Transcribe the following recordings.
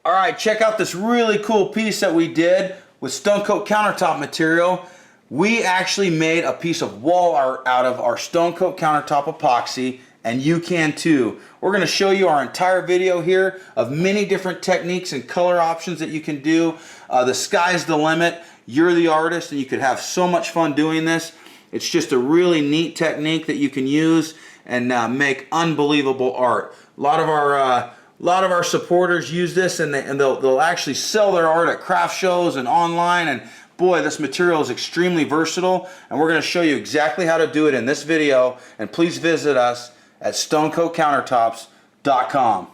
All right, check out this really cool piece that we did with Stone Coat countertop material. We actually made a piece of wall art out of our Stone Coat countertop epoxy, and you can too. We're going to show you our entire video here of many different techniques and color options that you can do. The sky's the limit. You're the artist, and you could have so much fun doing this. It's just a really neat technique that you can use and make unbelievable art. A lot of our supporters use this, and they'll actually sell their art at craft shows and online. And boy, this material is extremely versatile, and we're going to show you exactly how to do it in this video. And please visit us at stonecoatcountertops.com.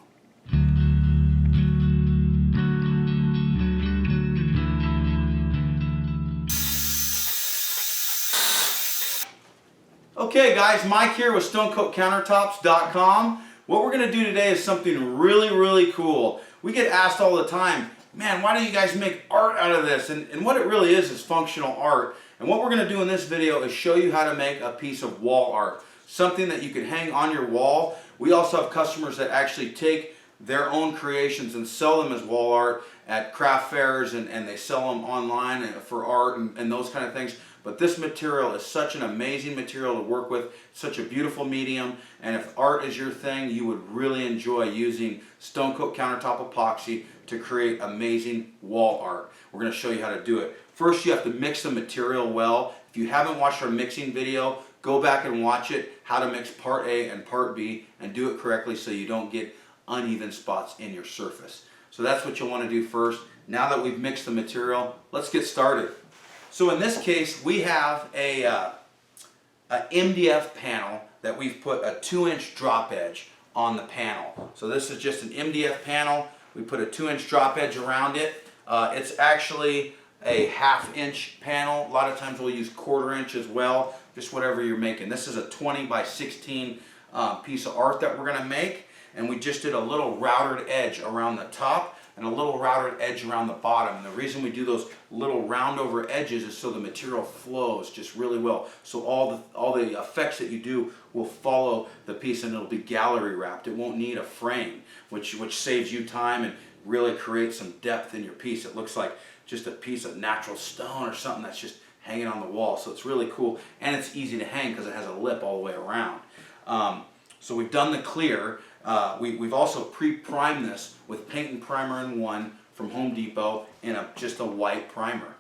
Okay guys, Mike here with stonecoatcountertops.com. What we're going to do today is something really cool. We get asked all the time, man, why do you guys make art out of this? And what it really is functional art. And what we're going to do in this video is show you how to make a piece of wall art. Something that you can hang on your wall. We also have customers that actually take their own creations and sell them as wall art at craft fairs, and they sell them online for art and those kind of things. But this material is such an amazing material to work with, such a beautiful medium, and if art is your thing, you would really enjoy using Stone Coat countertop epoxy to create amazing wall art. We're going to show you how to do it. First, you have to mix the material well. If you haven't watched our mixing video, go back and watch it, how to mix part A and part B, and do it correctly so you don't get uneven spots in your surface. So that's what you'll want to do first. Now that we've mixed the material, let's get started. So in this case, we have a MDF panel that we've put a 2-inch drop edge on the panel. So this is just an MDF panel. We put a 2-inch drop edge around it. It's actually a 1/2-inch panel. A lot of times we'll use 1/4 inch as well, just whatever you're making. This is a 20 by 16 piece of art that we're going to make, and we just did a little routed edge around the top and a little routed edge around the bottom. And the reason we do those little round over edges is so the material flows just really well. So all the effects that you do will follow the piece, and it'll be gallery wrapped. It won't need a frame, which saves you time and really creates some depth in your piece. It looks like just a piece of natural stone or something that's just hanging on the wall. So it's really cool, and it's easy to hang because it has a lip all the way around. So we've done the clear. We've also pre-primed this with paint and primer in one from Home Depot in just a white primer,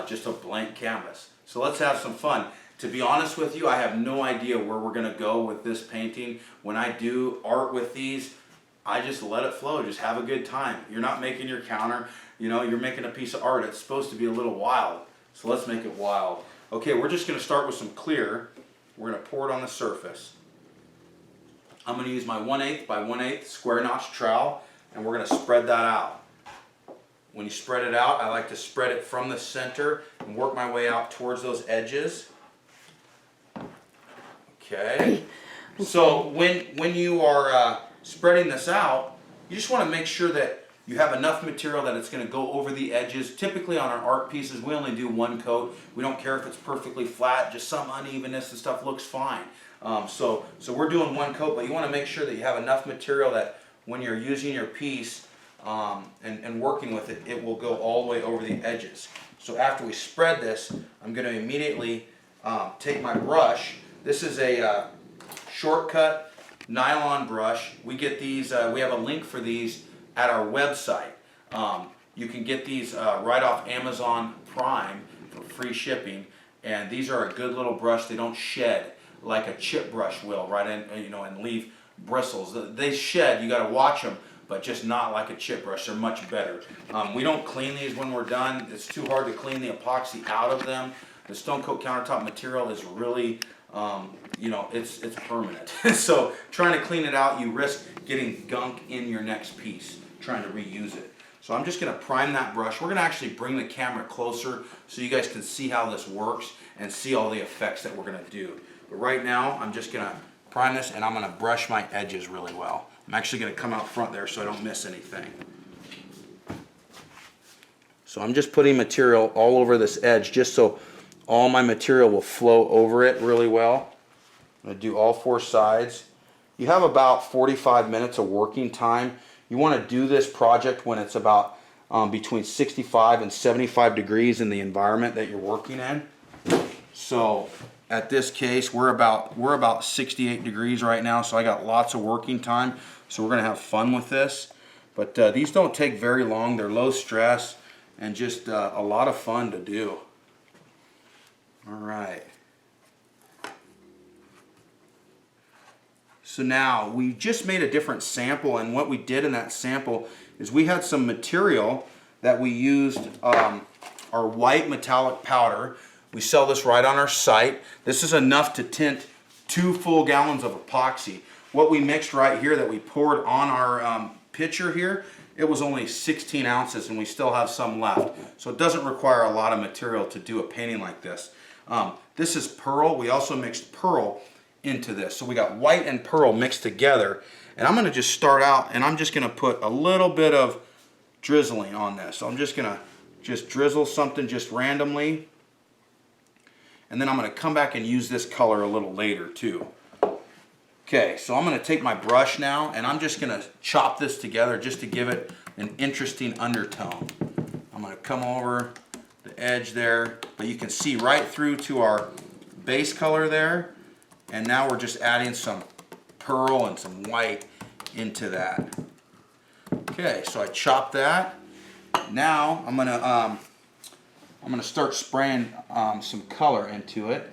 just a blank canvas. So let's have some fun. To be honest with you, I have no idea where we're going to go with this painting. When I do art with these, I just let it flow, just have a good time. You're not making your counter, you know, you're making a piece of art. It's supposed to be a little wild, so let's make it wild. Okay, we're just going to start with some clear. We're going to pour it on the surface. I'm going to use my 1/8 by 1/8 square notch trowel, and we're going to spread that out. When you spread it out, I like to spread it from the center and work my way out towards those edges. Okay. So when you are spreading this out, you just want to make sure that you have enough material that it's going to go over the edges. Typically on our art pieces, we only do 1 coat. We don't care if it's perfectly flat, just some unevenness and stuff looks fine. So we're doing 1 coat, but you want to make sure that you have enough material that when you're using your piece and working with it, it will go all the way over the edges. So after we spread this, I'm going to immediately take my brush. This is a shortcut nylon brush. We get these, we have a link for these at our website. You can get these right off Amazon Prime for free shipping, and these are a good little brush. They don't shed like a chip brush will, right in, you know, and leave bristles. They shed, you got to watch them, but just not like a chip brush. They're much better. We don't clean these when we're done. It's too hard to clean the epoxy out of them. The Stone Coat countertop material is really, you know, it's permanent. So trying to clean it out, you risk getting gunk in your next piece, trying to reuse it. So I'm just going to prime that brush. We're going to actually bring the camera closer so you guys can see how this works and see all the effects that we're going to do. But right now, I'm just going to prime this, and I'm going to brush my edges really well. I'm actually going to come out front there so I don't miss anything. So I'm just putting material all over this edge just so all my material will flow over it really well. I'm going to do all 4 sides. You have about 45 minutes of working time. You want to do this project when it's about between 65 and 75 degrees in the environment that you're working in. So at this case, we're about 68 degrees right now, so I got lots of working time. So we're gonna have fun with this. But these don't take very long. They're low stress and just a lot of fun to do. All right. So now we just made a different sample, and what we did in that sample is we had some material that we used, our white metallic powder. We sell this right on our site. This is enough to tint 2 full gallons of epoxy. What we mixed right here that we poured on our pitcher here, it was only 16 ounces and we still have some left. So it doesn't require a lot of material to do a painting like this. This is pearl. We also mixed pearl into this. So we got white and pearl mixed together. And I'm going to just start out and I'm just going to put a little bit of drizzling on this. So I'm just going to drizzle something just randomly. And then I'm going to come back and use this color a little later too. Okay, so I'm going to take my brush now and I'm just going to chop this together just to give it an interesting undertone. I'm going to come over the edge there, but you can see right through to our base color there. And now we're just adding some pearl and some white into that. Okay, so I chopped that. Now I'm gonna start spraying some color into it,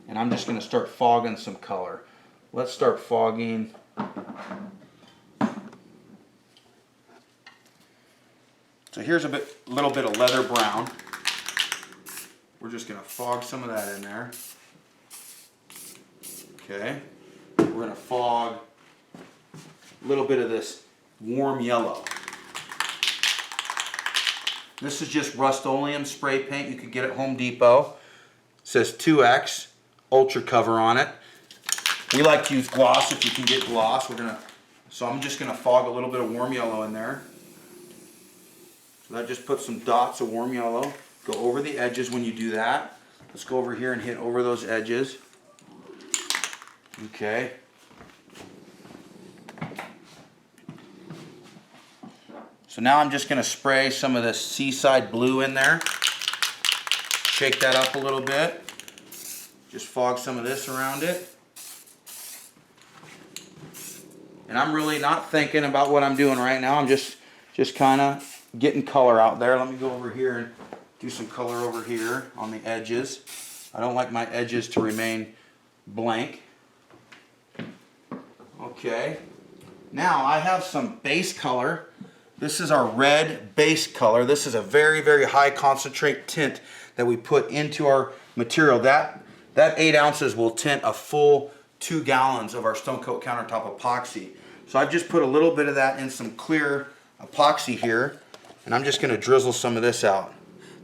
and I'm just gonna start fogging some color. Let's start fogging. So here's a little bit of leather brown. We're just gonna fog some of that in there. Okay, we're gonna fog a little bit of this warm yellow. This is just Rust-Oleum spray paint. You can get at Home Depot. It says 2X Ultra Cover on it. We like to use gloss if you can get gloss. So I'm just gonna fog a little bit of warm yellow in there. So that just puts some dots of warm yellow. Go over the edges when you do that. Let's go over here and hit over those edges. Okay. So now I'm just going to spray some of this Seaside blue in there. Shake that up a little bit. Just fog some of this around it. And I'm really not thinking about what I'm doing right now. I'm just kind of getting color out there. Let me go over here and do some color over here on the edges. I don't like my edges to remain blank. Okay, now I have some base color. This is our red base color. This is a very, very high concentrate tint that we put into our material. That 8 ounces will tint a full 2 gallons of our Stone Coat countertop epoxy. So I've just put a little bit of that in some clear epoxy here, and I'm just going to drizzle some of this out.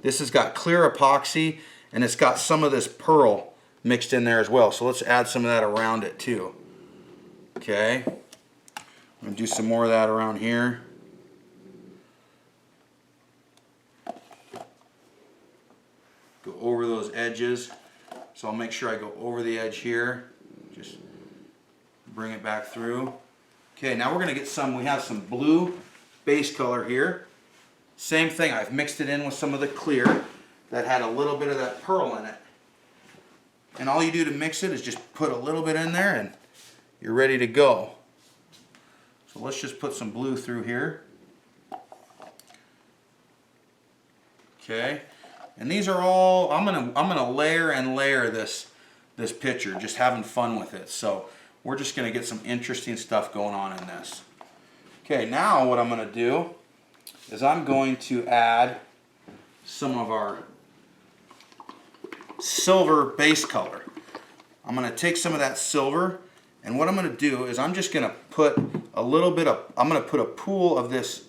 This has got clear epoxy and it's got some of this pearl mixed in there as well. So let's add some of that around it too. Okay, I'm going to do some more of that around here. Go over those edges. So I'll make sure I go over the edge here. Just bring it back through. Okay, now we're going to get some, we have some blue base color here. Same thing, I've mixed it in with some of the clear that had a little bit of that pearl in it. And all you do to mix it is just put a little bit in there and you're ready to go. So let's just put some blue through here. Okay, and these are all, I'm gonna layer and layer this picture, just having fun with it. So we're just gonna get some interesting stuff going on in this. Okay, now what I'm gonna do is I'm going to add some of our silver base color. I'm gonna take some of that silver, and what I'm going to do is I'm just going to put a little bit of, I'm going to put a pool of this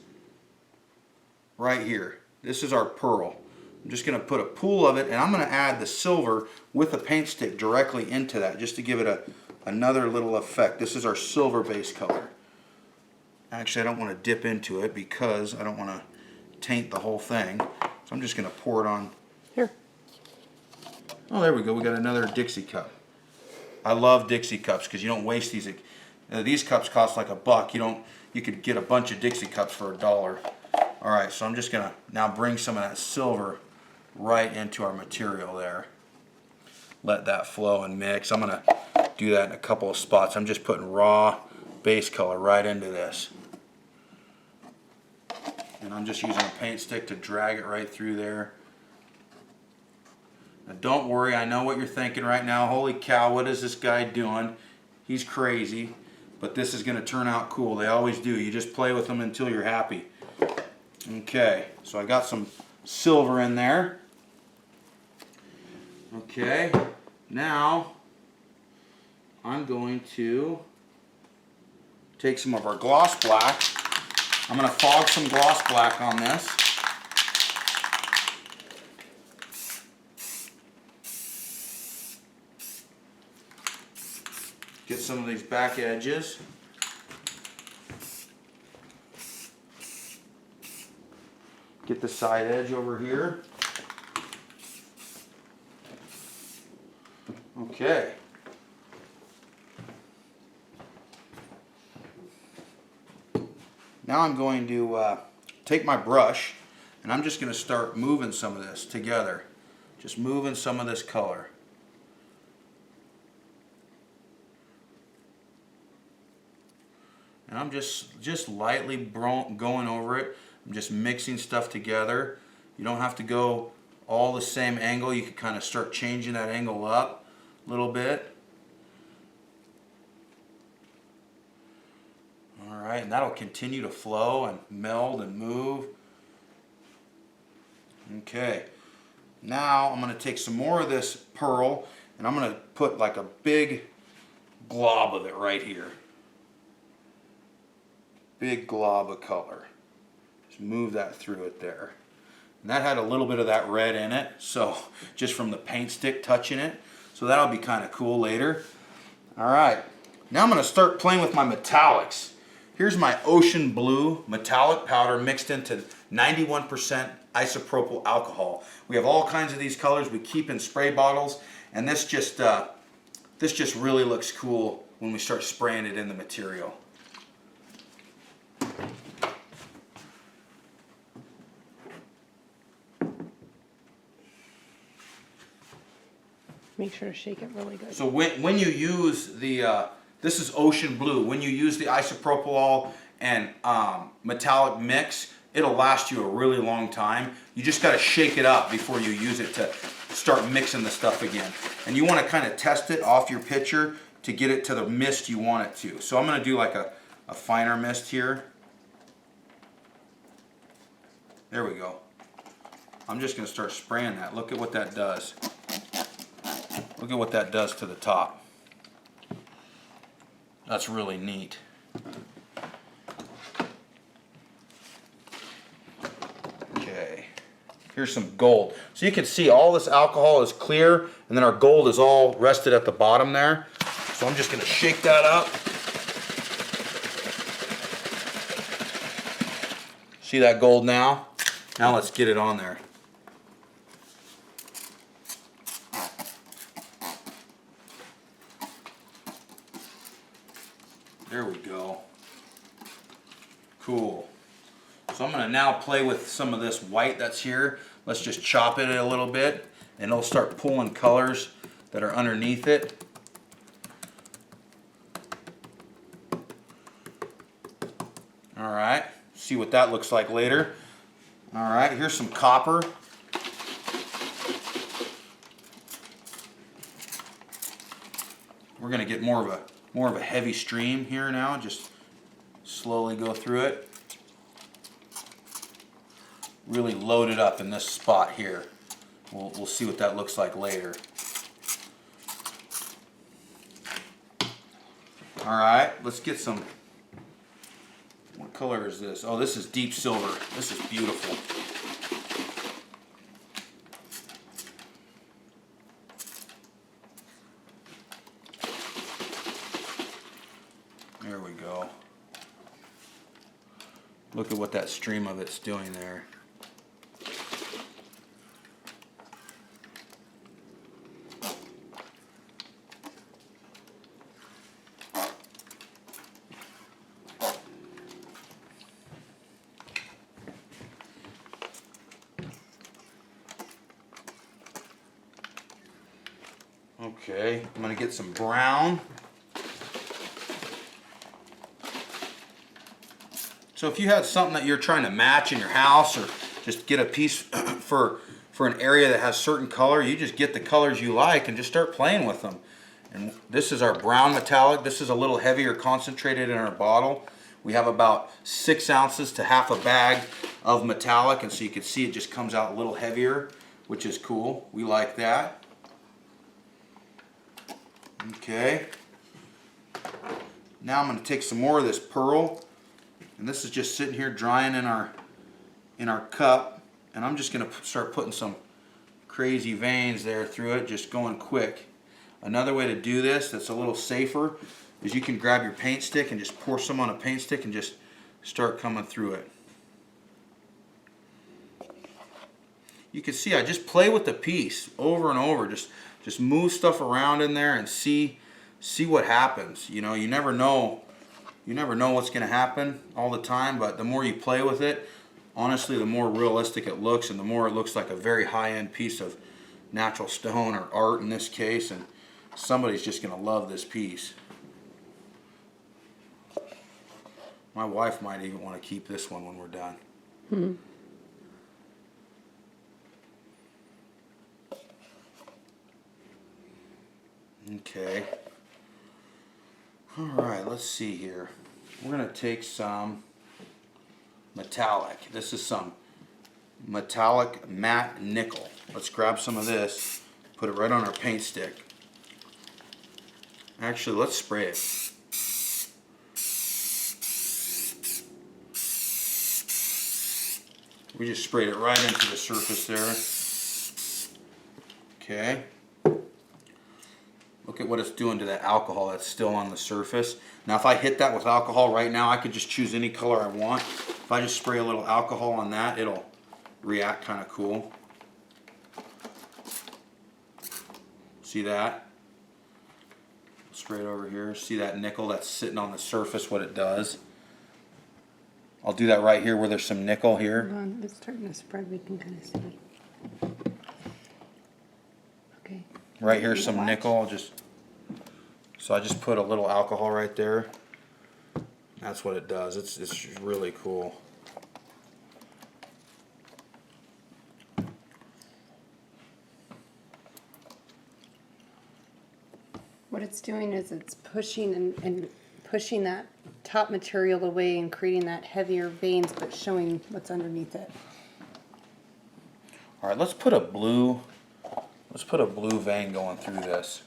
right here. This is our pearl. I'm just going to put a pool of it, and I'm going to add the silver with a paint stick directly into that just to give it another little effect. This is our silver base color. Actually, I don't want to dip into it because I don't want to taint the whole thing. So I'm just going to pour it on here. Oh, there we go. We got another Dixie cup. I love Dixie cups because you don't waste these. These cups cost like $1. You you could get a bunch of Dixie cups for $1. Alright, so I'm just going to now bring some of that silver right into our material there. Let that flow and mix. I'm going to do that in a couple of spots. I'm just putting raw base color right into this. And I'm just using a paint stick to drag it right through there. Now don't worry, I know what you're thinking right now. Holy cow, what is this guy doing? He's crazy. But this is going to turn out cool. They always do. You just play with them until you're happy. Okay, so I got some silver in there. Okay, now I'm going to take some of our gloss black. I'm going to fog some gloss black on this. Get some of these back edges. Get the side edge over here. Okay. Now I'm going to take my brush and I'm just going to start moving some of this together. Just moving some of this color. And I'm just lightly going over it. I'm just mixing stuff together. You don't have to go all the same angle. You can kind of start changing that angle up a little bit. Alright, and that'll continue to flow and meld and move. Okay, now I'm going to take some more of this pearl and I'm going to put like a big glob of it right here. Big glob of color. Just move that through it there. And that had a little bit of that red in it, so just from the paint stick touching it. So that'll be kind of cool later. Alright, now I'm going to start playing with my metallics. Here's my ocean blue metallic powder mixed into 91% isopropyl alcohol. We have all kinds of these colors we keep in spray bottles, and this just really looks cool when we start spraying it in the material. Make sure to shake it really good. So when you use the, this is ocean blue, when you use the isopropyl and metallic mix, it'll last you a really long time. You just got to shake it up before you use it to start mixing the stuff again. And you want to kind of test it off your pitcher to get it to the mist you want it to. So I'm going to do like a finer mist here. There we go. I'm just going to start spraying that. Look at what that does. Look at what that does to the top. That's really neat. Okay, here's some gold. So you can see all this alcohol is clear, and then our gold is all rested at the bottom there. So I'm just going to shake that up. See that gold now? Now let's get it on there. There we go. Cool. So I'm going to now play with some of this white that's here. Let's just chop it a little bit and it'll start pulling colors that are underneath it. Alright, see what that looks like later. Alright, here's some copper. We're going to get more of a heavy stream here now. Just slowly go through it. Really load it up in this spot here. We'll see what that looks like later. Alright, let's get some. What color is this? Oh, this is deep silver. This is beautiful. There we go. Look at what that stream of it's doing there. Okay, I'm gonna get some brown. So if you have something that you're trying to match in your house, or just get a piece for an area that has certain color, you just get the colors you like and just start playing with them. And this is our brown metallic. This is a little heavier concentrated in our bottle. We have about 6 ounces to half a bag of metallic, and so you can see it just comes out a little heavier, which is cool. We like that. Okay. Now I'm going to take some more of this pearl, and this is just sitting here drying in our cup, and I'm just going to start putting some crazy veins there through it, just going quick. Another way to do this that's a little safer is you can grab your paint stick and just pour some on a paint stick and just start coming through it. You can see I just play with the piece over and over, just move stuff around in there and see what happens. You know, you never know what's going to happen all the time, but the more you play with it, honestly, the more realistic it looks, and the more it looks like a very high-end piece of natural stone or art in this case, and somebody's just going to love this piece. My wife might even want to keep this one when we're done. Mm-hmm. Okay. Alright, let's see here. We're going to take some metallic. This is some metallic matte nickel. Let's grab some of this, put it right on our paint stick. Actually, let's spray it. We just sprayed it right into the surface there. Okay. Look at what it's doing to that alcohol that's still on the surface. Now if I hit that with alcohol right now, I could just choose any color I want. If I just spray a little alcohol on that, it'll react kind of cool. See that? Spray it over here. See that nickel that's sitting on the surface, what it does? I'll do that right here where there's some nickel here. Hold on, it's starting to spread, we can kind of see. Okay. Right here's some nickel. So I just put a little alcohol right there. That's what it does. It's really cool. What it's doing is it's pushing and pushing that top material away and creating that heavier veins, but showing what's underneath it. All right, let's put a blue vein going through this.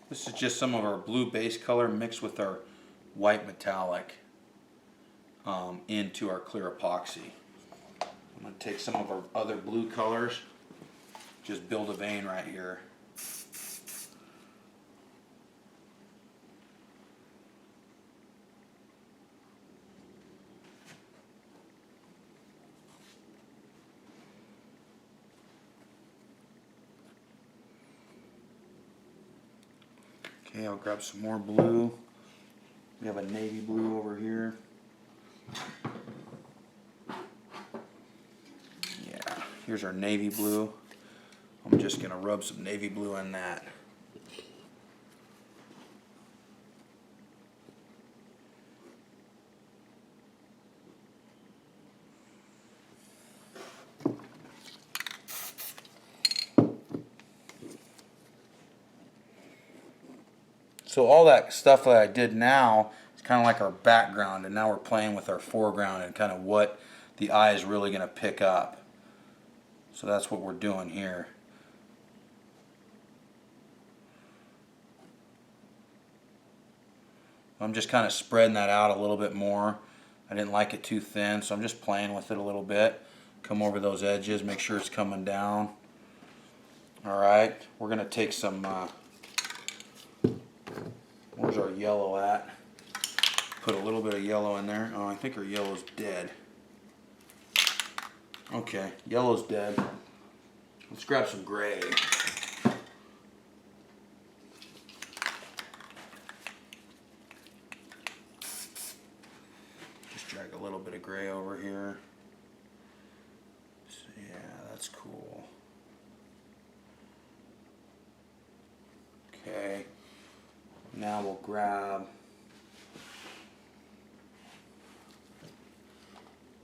This is just some of our blue base color mixed with our white metallic into our clear epoxy. I'm going to take some of our other blue colors, just build a vein right here. Okay, I'll grab some more blue. We have a navy blue over here. Yeah, here's our navy blue. I'm just going to rub some navy blue in that. So all that stuff that I did now is kind of like our background, and now we're playing with our foreground and kind of what the eye is really going to pick up. So that's what we're doing here. I'm just kind of spreading that out a little bit more. I didn't like it too thin, so I'm just playing with it a little bit. Come over those edges, make sure it's coming down. Alright, we're going to take some... where's our yellow at? Put a little bit of yellow in there. Oh, I think our yellow's dead. Okay, yellow's dead. Let's grab some gray. Just drag a little bit of gray over here. So, yeah, that's cool. Okay, now we'll grab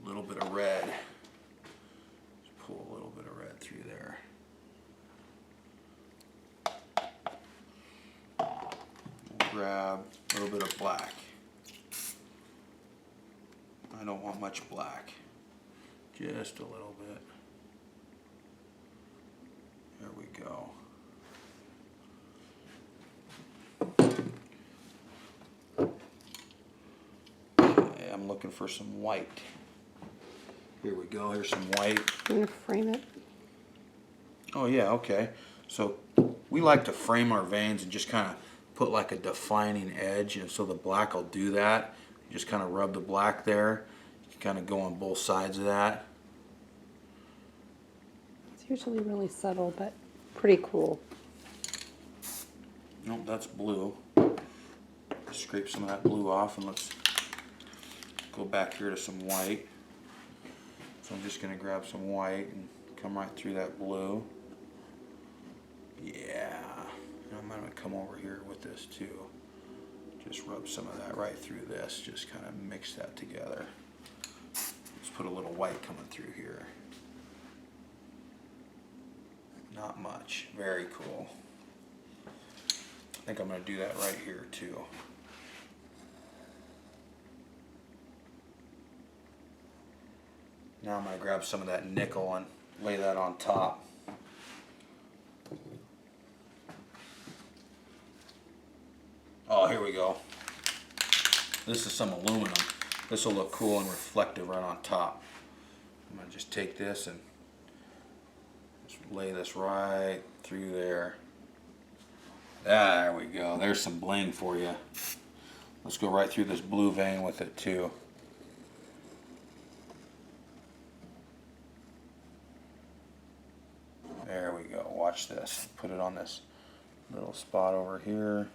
a little bit of red. Just pull a little bit of red through there. We'll grab a little bit of black. I don't want much black, just a little bit. There we go. Okay, I'm looking for some white. Here we go, here's some white. I'm going to frame it. Oh yeah, okay. So we like to frame our veins and just kind of put like a defining edge, and so the black will do that. You just kind of rub the black there. You kind of go on both sides of that. It's usually really subtle, but pretty cool. Nope, that's blue. Scrape some of that blue off, and let's go back here to some white. So I'm just going to grab some white and come right through that blue. Yeah. And I'm going to come over here with this too. Just rub some of that right through this. Just kind of mix that together. Let's put a little white coming through here. Not much. Very cool. I think I'm going to do that right here too. Now I'm going to grab some of that nickel and lay that on top. Oh, here we go. This is some aluminum. This will look cool and reflective right on top. I'm going to just take this and just lay this right through there. There we go. There's some bling for you. Let's go right through this blue vein with it too. There we go. Watch this. Put it on this little spot over here.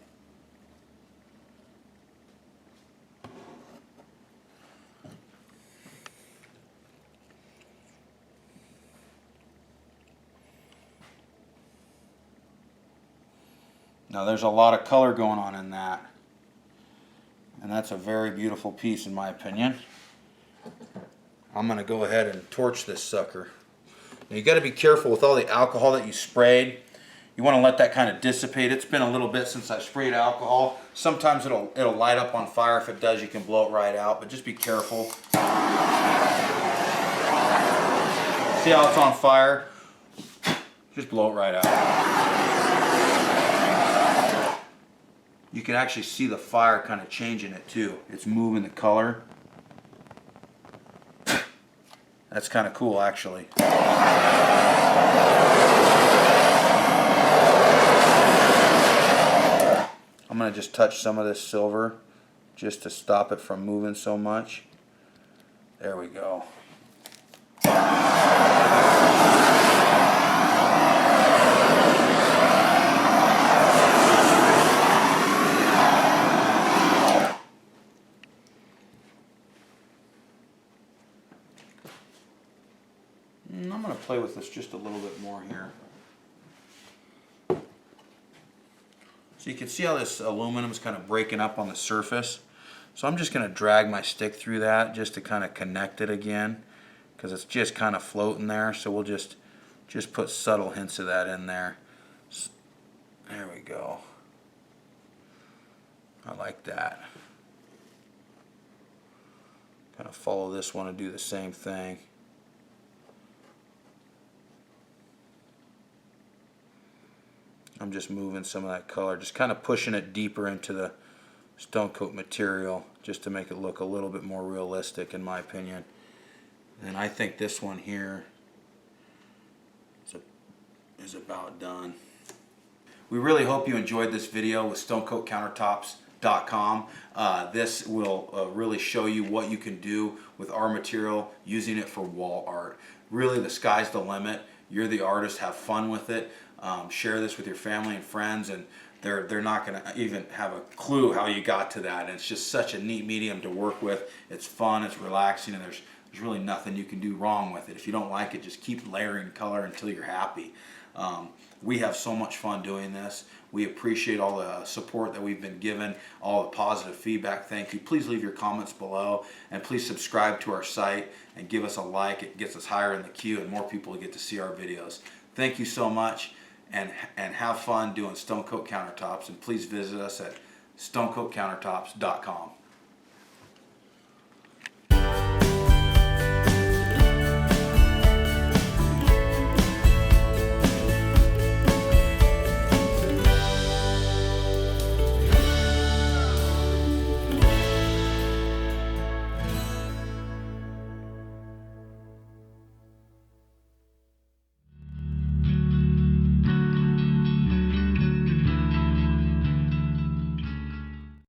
Now there's a lot of color going on in that. And that's a very beautiful piece in my opinion. I'm going to go ahead and torch this sucker. Now you got to be careful with all the alcohol that you sprayed. You want to let that kind of dissipate. It's been a little bit since I sprayed alcohol. Sometimes it'll light up on fire. If it does, you can blow it right out, but just be careful. See how it's on fire? Just blow it right out. You can actually see the fire kind of changing it too. It's moving the color. That's kind of cool actually. I'm going to just touch some of this silver just to stop it from moving so much. There we go. I'm going to play with this just a little bit more here. So you can see how this aluminum is kind of breaking up on the surface. So I'm just going to drag my stick through that just to kind of connect it again, because it's just kind of floating there. So we'll just put subtle hints of that in there. There we go. I like that. Kind of follow this one and do the same thing. I'm just moving some of that color, just kind of pushing it deeper into the stone coat material just to make it look a little bit more realistic in my opinion. And I think this one here is about done. We really hope you enjoyed this video with stonecoatcountertops.com. countertops.com. This will really show you what you can do with our material using it for wall art. Really, the sky's the limit. You're the artist. Have fun with it. Share this with your family and friends, and they're not going to even have a clue how you got to that. And it's just such a neat medium to work with. It's fun, it's relaxing, and there's really nothing you can do wrong with it. If you don't like it, just keep layering color until you're happy. We have so much fun doing this. We appreciate all the support that we've been given, all the positive feedback. Thank you. Please leave your comments below, and please subscribe to our site and give us a like. It gets us higher in the queue, and more people get to see our videos. Thank you so much, and have fun doing Stone Coat Countertops. And please visit us at stonecoatcountertops.com.